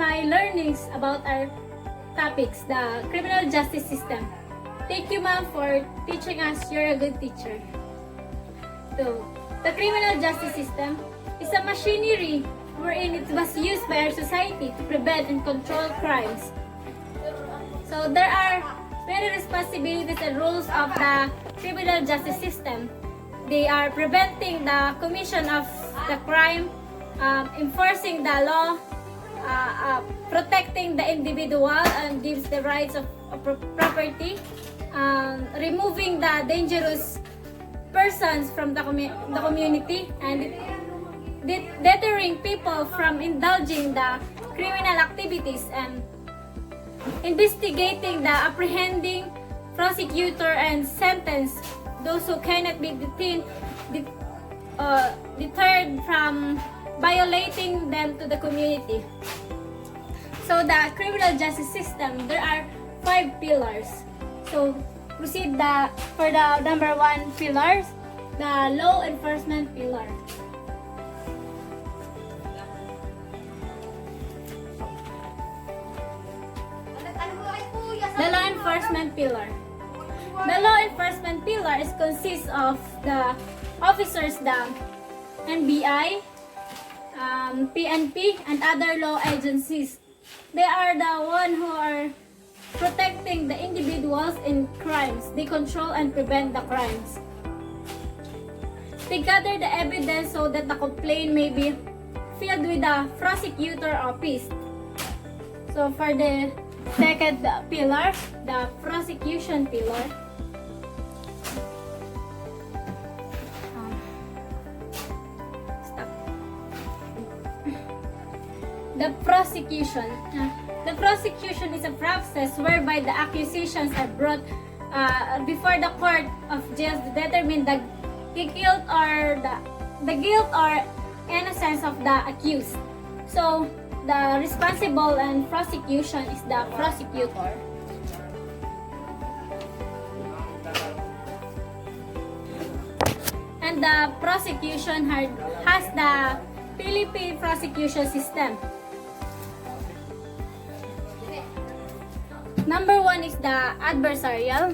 my learnings about our topics, the criminal justice system. Thank you, ma'am, for teaching us. You're a good teacher. So, the criminal justice system is a machinery wherein it was used by our society to prevent and control crimes. So, there are many responsibilities and rules of the criminal justice system. They are preventing the commission of the crime, enforcing the law, protecting the individual and gives the rights of property, removing the dangerous persons from the community, and deterring people from indulging the criminal activities, and investigating the apprehending, prosecutor, and sentence those who cannot be deterred from violating them to the community. So the criminal justice system, there are 5 pillars. So proceed for the number 1 pillar, the law enforcement pillar. The law enforcement pillar. The law enforcement pillar consists of the officers, the NBI, PNP, and other law agencies. They are the one who are protecting the individuals in crimes. They control and prevent the crimes. They gather the evidence so that the complaint may be filed with the prosecutor office. So for the second pillar, the prosecution pillar. The prosecution. The prosecution is a process whereby the accusations are brought before the court of justice to determine the guilt or innocence of the accused. So the responsible and prosecution is the prosecutor. And the prosecution has the Philippine prosecution system. Number 1 is the adversarial.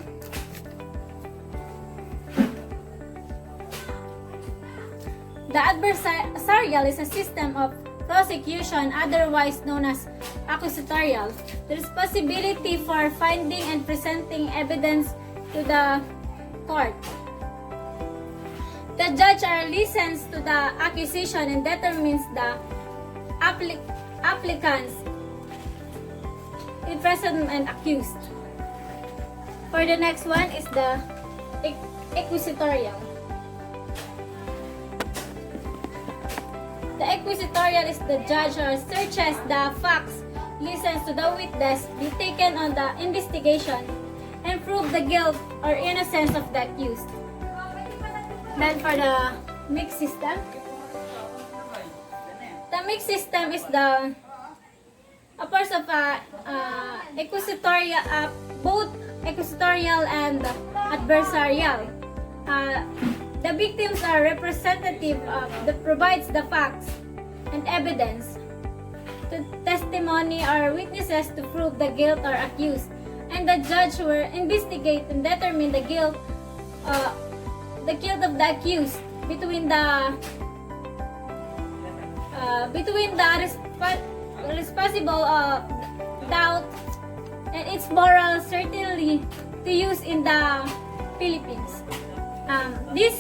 The adversarial is a system of prosecution, otherwise known as accusatorial. The responsibility for finding and presenting evidence to the court. The judge listens to the accusation and determines the applicant's imprisonment and accused. For the next one is the inquisitorial. The inquisitorial is the judge who searches the facts, listens to the witness, be taken on the investigation, and prove the guilt or innocence of the accused. Then for the mixed system. The mixed system is a part of inquisitorial, both inquisitorial and adversarial. The victims are representative that provides the facts and evidence to testimony or witnesses to prove the guilt or accused, and the judge will investigate and determine the guilt of the accused between the responsible doubt and its moral certainty to use in the Philippines. This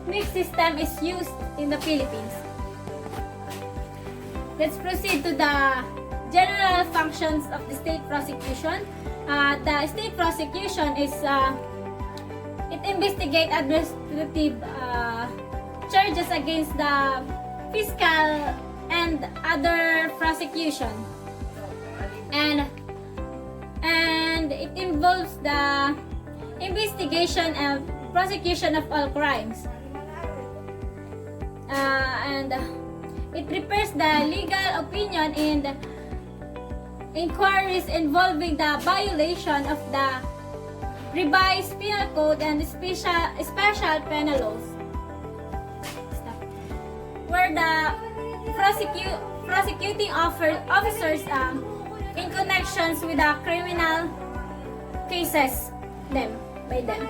mixed system is used in the Philippines. Let's proceed to the general functions of the state prosecution. The state prosecution is it investigates administrative charges against the fiscal and other prosecution, and it involves the investigation and prosecution of all crimes, and it prepares the legal opinion in inquiries involving the violation of the revised penal code and special penal laws, where the prosecuting officers in connections with the criminal cases by them.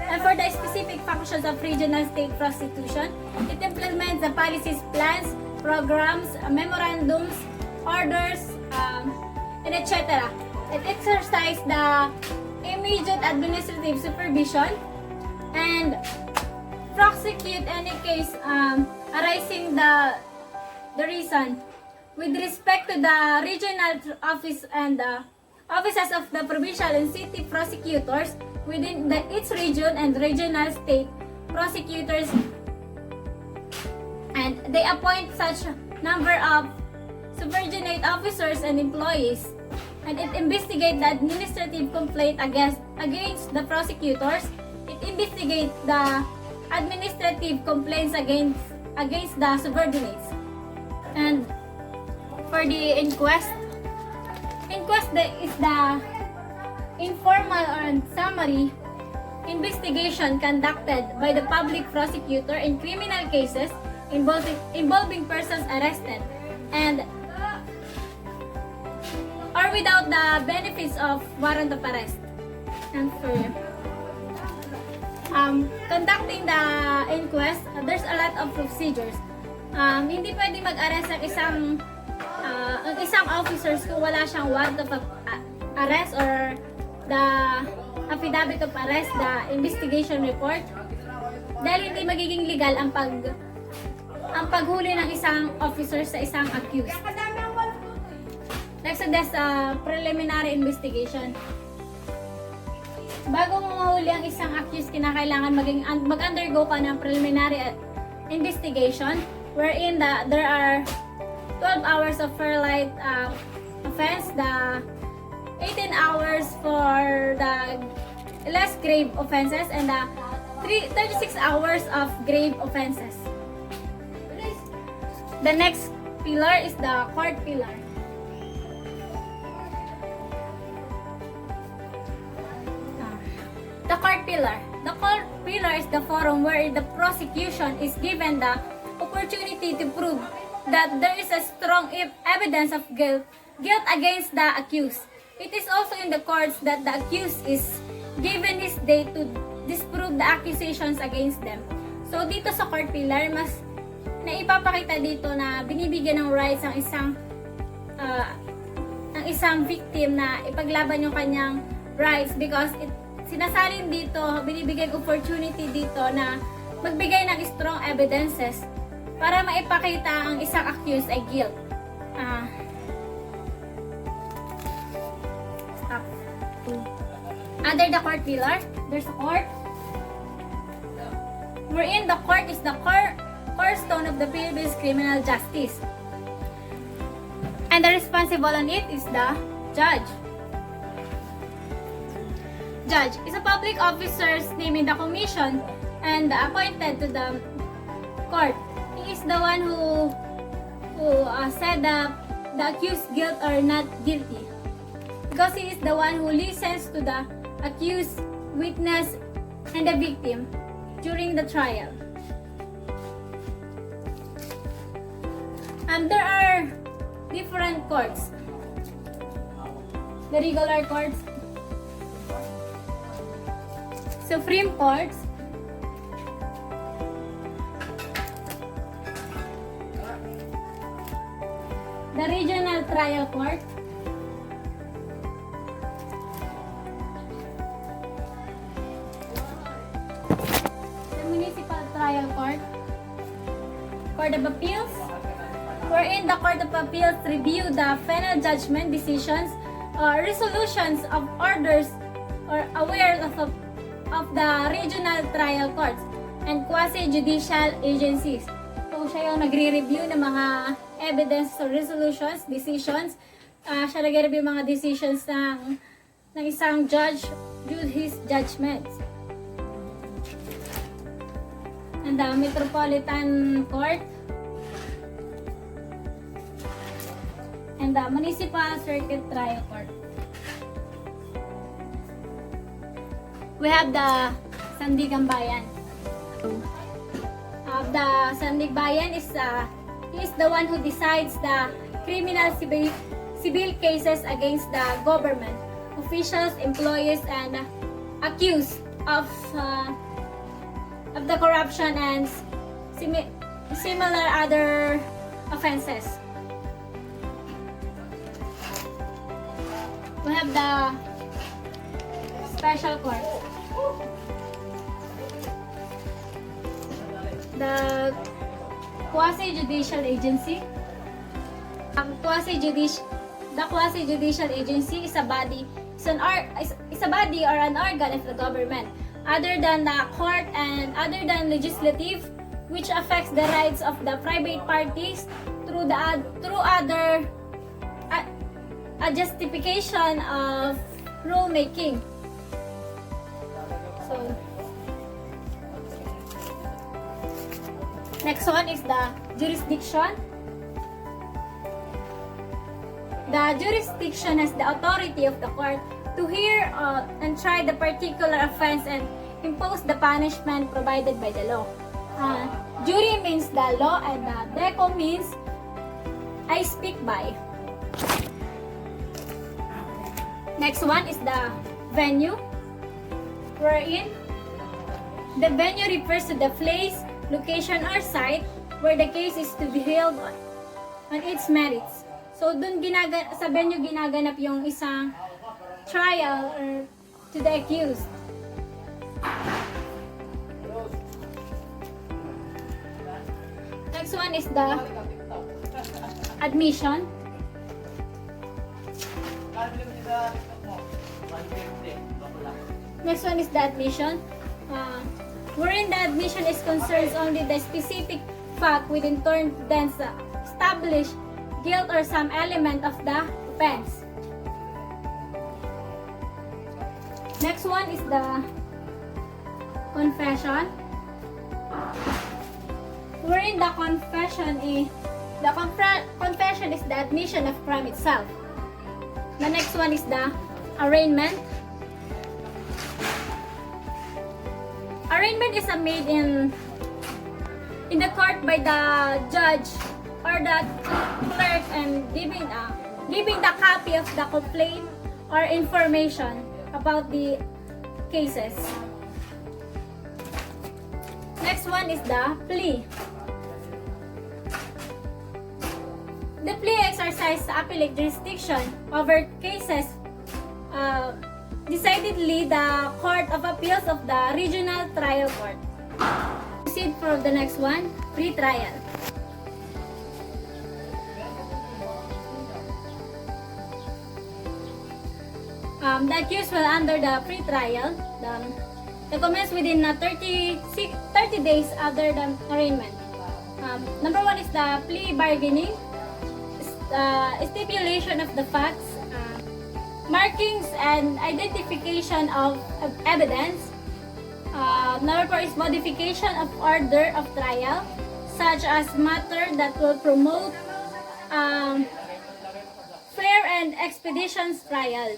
And for the specific functions of regional state prosecution, it implements the policies, plans, programs, memorandums, orders, and etc. It exercises the immediate administrative supervision and prosecute any case arising the reason with respect to the regional office and the offices of the provincial and city prosecutors within its region and regional state prosecutors, and they appoint such number of subordinate officers and employees, and it investigates the administrative complaint against the prosecutors. It investigates the administrative complaints against the subordinates. And for the inquest is the informal or summary investigation conducted by the public prosecutor in criminal cases involving persons arrested and or without the benefits of warrant of arrest. And for conducting the inquest, there's a lot of procedures. Hindi pwede mag-arrest ang isang officers kung wala siyang warrant of arrest or the affidavit of arrest, the investigation report, dahil hindi magiging legal ang paghuli ng isang officer sa isang accused. Next is preliminary investigation. Bago mo mahuli ang isang accused, kinakailangan mag-undergo ka ng preliminary investigation wherein there are 12 hours of fair light offense, the 18 hours for the less grave offenses, and the 36 hours of grave offenses. The next pillar is the court pillar. The court pillar. The court pillar is the forum where the prosecution is given the opportunity to prove that there is a strong evidence of guilt against the accused. It is also in the courts that the accused is given his day to disprove the accusations against them. So dito sa court pillar, mas naipapakita dito na binibigyan ng rights ang isang victim na ipaglaban yung kanyang rights, because sinasalin dito, binibigyan opportunity dito na magbigay ng strong evidences para maipakita ang isang accused ay guilt. Under the court pillar, there's a court wherein the court is the cornerstone of the Philippines criminal justice, and the responsible on it is the judge. Judge is a public officer named in the commission and appointed to the court. He is the one who said the accused guilt or not guilty, because he is the one who listens to the accused, witness, and the victim during the trial. And there are different courts. The regular courts, Supreme Courts, the Regional Trial Court, the Municipal Trial Court, Court of Appeals, wherein the Court of Appeals review the final judgment, decisions, or resolutions of orders or aware of the regional trial courts and quasi-judicial agencies. So, siya yung nagre-review ng mga evidence or resolutions, decisions. Siya nagre-review mga decisions ng isang judge due his judgments. And the Metropolitan Court and the Municipal Circuit Trial Court. We have the Sandigan Bayan. The Sandigan Bayan is He is the one who decides the criminal civil cases against the government, officials, employees, and accused of the corruption and similar other offenses. We have the special court. The quasi-judicial agency. The quasi-judicial agency is a body or an organ of the government, other than the court and other than legislative, which affects the rights of the private parties through a justification of rulemaking. So, next one is the jurisdiction. The jurisdiction has the authority of the court to hear and try the particular offense and impose the punishment provided by the law. Jury means the law, and deco means I speak by. Next one is the venue, wherein the venue refers to the place, location, or site where the case is to be held on its merits. So, sa venue ginaganap yung isang trial or to the accused. Next one is the admission. Next one is the admission, wherein the admission is concerns only the specific fact within turn then establish guilt or some element of the offense. Next one is the confession, wherein the confession is the admission of crime itself. The next one is the arraignment. Arraignment is made in the court by the judge or the clerk and giving the copy of the complaint or information about the cases. Next one is the plea. The plea exercises appellate jurisdiction over cases decidedly the Court of Appeals of the Regional Trial Court. Proceed for the next one, pre-trial. The accused will under the pre-trial, the commence within 30 days after the arraignment. Number one is the plea bargaining, stipulation of the facts, markings and identification of evidence. Number four is modification of order of trial, such as matter that will promote fair and expeditious trial.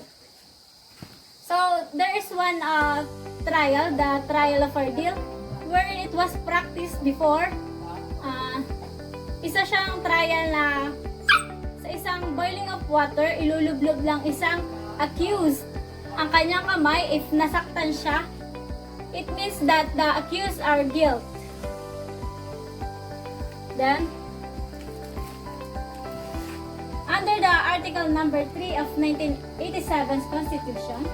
So, there is one trial, the trial of ordeal, wherein it was practiced before. Isa siyang trial na sa isang boiling of water, ilulublob lang isang accused ang kanyang kamay. If nasaktan siya, it means that the accused are guilty. Then, under the article number 3 of 1987's Constitution,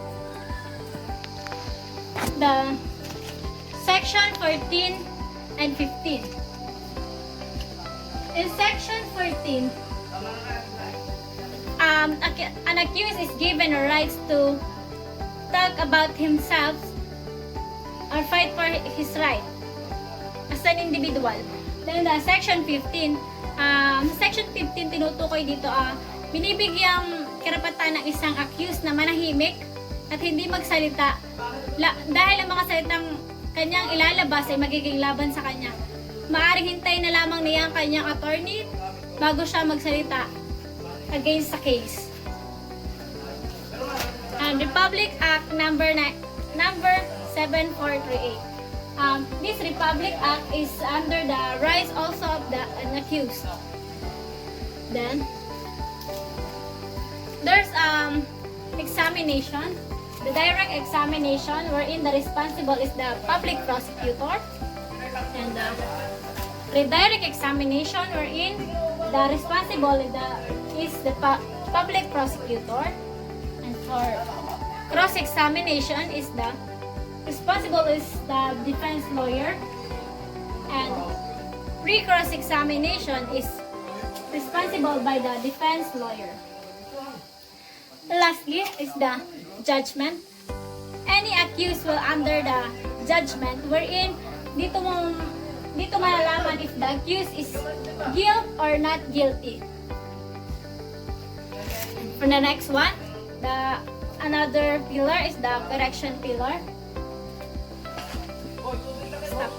the section 14 and 15. In section 14, an accused is given a right to talk about himself or fight for his right as an individual. Then section 15, section 15 tinutukoy dito binibigyang karapatan ng isang accused na manahimik at hindi magsalita dahil ang mga salitang kanyang ilalabas ay magiging laban sa kanya. Maaaring hintay na lamang niya ang kanyang attorney bago siya magsalita against the case. Republic Act number 7438. This Republic Act is under the rights also of an accused. Then, there's examination. The direct examination wherein the responsible is the public prosecutor. And the redirect examination wherein the responsible is the public prosecutor. And for cross-examination is the responsible is the defense lawyer. And pre-cross-examination is responsible by the defense lawyer. Lastly is the judgment. Any accused will under the judgment wherein dito malalaman if the accused is guilt or not guilty. For the next one, another pillar is the correction pillar. Stop.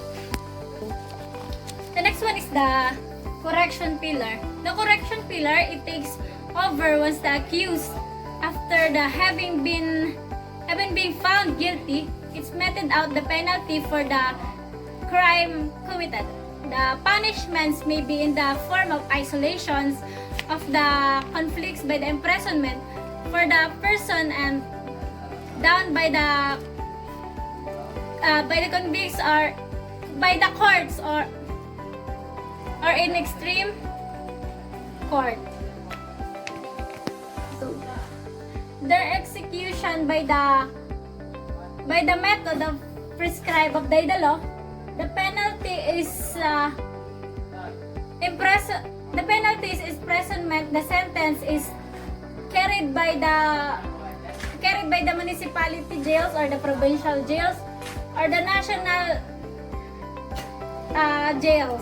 The next one is the correction pillar. The correction pillar, it takes over once the accused, after the having been found guilty, it's meted out the penalty for the crime committed. The punishments may be in the form of isolations of the conflicts by the imprisonment for the person and down by the convicts or by the courts or in extreme court. So, their execution by the method of prescribed of the law, the penalty is imprisonment. The sentence is carried by the municipality jails or the provincial jails or the national jails.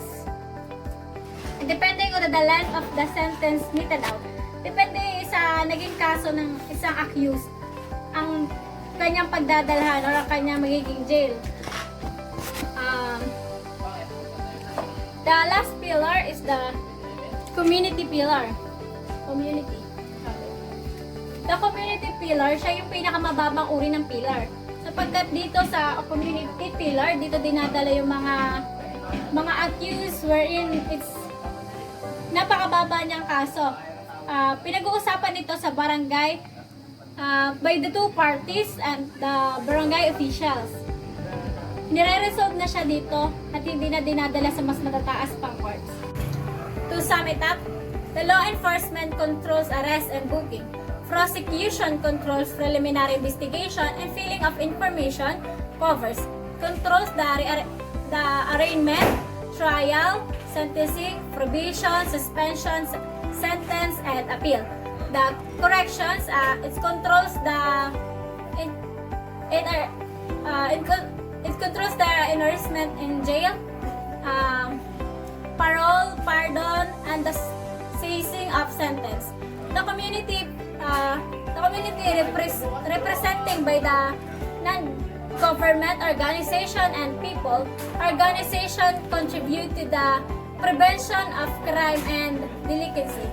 Depending on the length of the sentence meted out. Depende sa naging kaso ng isang accused ang kanyang pagdadalhan or ang kanyang magiging jail. The last pillar is the community pillar. Community. The community pillar, siya yung pinakamababang uri ng pillar. Sapagkat dito sa community pillar, dito dinadala yung mga accused wherein it's napakababa niyang kaso. Pinag-uusapan ito sa barangay by the two parties and the barangay officials. Nire-resolve na siya dito at hindi na dinadala sa mas matataas pang courts. To sum it up, the law enforcement controls arrest and booking. Prosecution controls preliminary investigation and filling of information. Controls the arraignment, trial, sentencing, probation, suspension, sentence, and appeal. The corrections, it controls it controls the enhancement in jail, parole, pardon, and the ceasing of sentence. The community representing by the non-government organization and people. Organization contribute to the prevention of crime and delinquency.